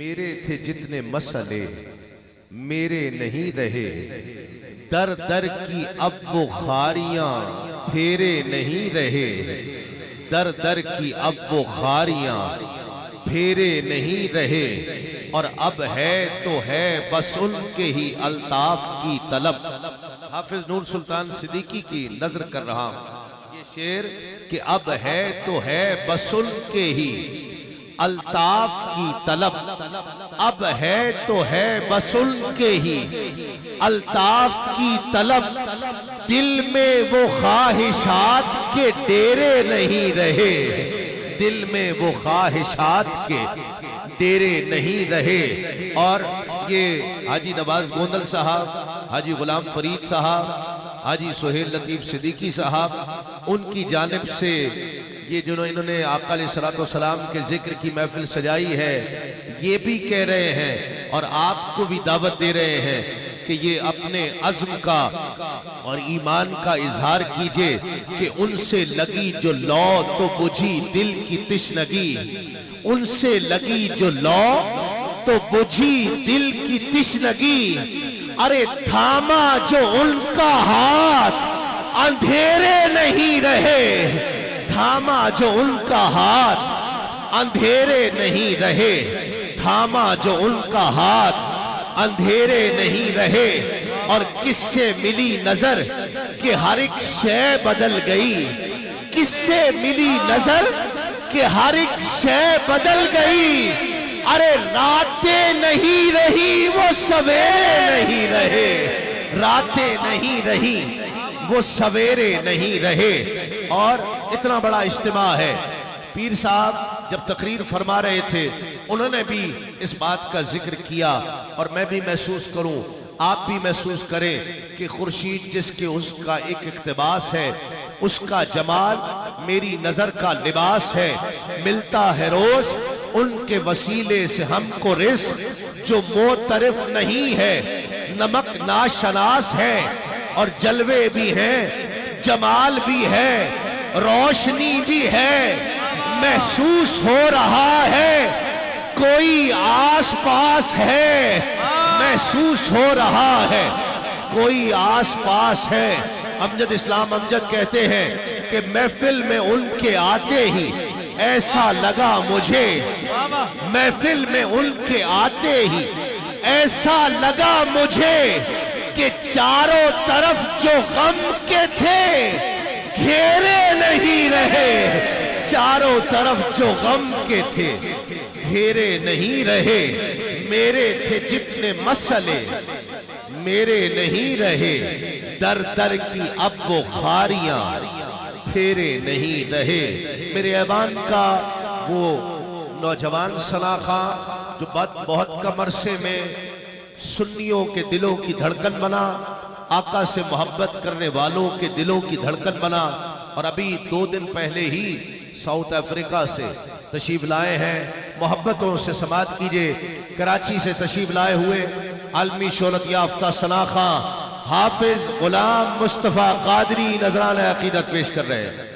मेरे थे जितने मसले मेरे नहीं रहे, दर दर की अब वो खारियां फेरे नहीं रहे, दर दर की अब वो खारियां फेरे नहीं रहे। और अब है तो है बस उनके ही अल्ताफ की तलब। हाफिज नूर सुल्तान सिद्दीकी की नजर कर रहा हूं ये शेर कि अब है तो है बस उनके ही अल्ताफ की तलब, अब है तो है बस उनके ही अल्ताफ की तलब। दिल में वो ख्वाहिशात के डेरे नहीं रहे, दिल में वो ख्वाहिशात के डेरे नहीं रहे। और ये हाजी नवाज गोंदल साहब, हाजी गुलाम फरीद साहब, हाजी सुहेल लतीफ सिद्दीकी साहब, उनकी जानिब से ये जो इन्होंने आका अलैहिस्सलातु वस्सलाम के जिक्र की महफिल सजाई है, ये भी कह रहे हैं और आपको भी दावत दे रहे हैं कि ये अपने अज़्म का और ईमान का इजहार कीजिए कि उनसे लगी जो लौ तो बुझी दिल की तिश्नगी, उनसे लगी जो लौ तो बुझी दिल की तिश्नगी। अरे थामा जो उनका हाथ अंधेरे नहीं रहे, थामा जो उनका हाथ अंधेरे नहीं रहे, थामा जो उनका हाथ अंधेरे नहीं रहे। और किससे मिली नजर कि हर एक शय बदल गई, किससे मिली नजर कि हर एक शय बदल गई। अरे रातें नहीं रही वो सवेरे नहीं रहे, रातें नहीं रही वो सवेरे नहीं रहे। और इतना बड़ा इज्तिमा है, पीर साहब जब तकरीर फरमा रहे थे उन्होंने भी इस बात का जिक्र किया और मैं भी महसूस करूं, आप भी महसूस करें कि खुर्शीद जिसके उसका एक इक्तिबास है, उसका जमाल मेरी नजर का लिबास है। मिलता है रोज उनके वसीले से हमको रिज़्क़ जो मोतरफ नहीं है, नमक नाशनास है और जलवे भी हैं, जमाल भी है, रोशनी भी है। महसूस हो रहा है कोई आस पास है, महसूस हो रहा है कोई आस पास है। अमजद इस्लाम अमजद कहते हैं कि महफिल में उनके आते ही ऐसा लगा मुझे, महफिल में उनके आते ही ऐसा लगा मुझे कि चारों तरफ जो गम के थे घेरे नहीं रहे, चारों तरफ जो गम के थे घेरे नहीं रहे। मेरे थे जितने मसले मेरे नहीं रहे, दर दर की अब वो खारियां फेरे नहीं रहे। मेरे ऐवान का वो नौजवान सना खां जो बहुत कम अरसे में सुन्नियों के दिलों की धड़कन बना, आका से मोहब्बत करने वालों के दिलों की धड़कन बना। और अभी 2 दिन पहले ही साउथ अफ्रीका से तशरीफ लाए हैं, मोहब्बतों से समाअत कीजिए। कराची से तशरीफ लाए हुए आलमी शोहरत याफ्ता सना खां हाफिज गुलाम मुस्तफा कादरी नजराना अकीदत पेश कर रहे हैं।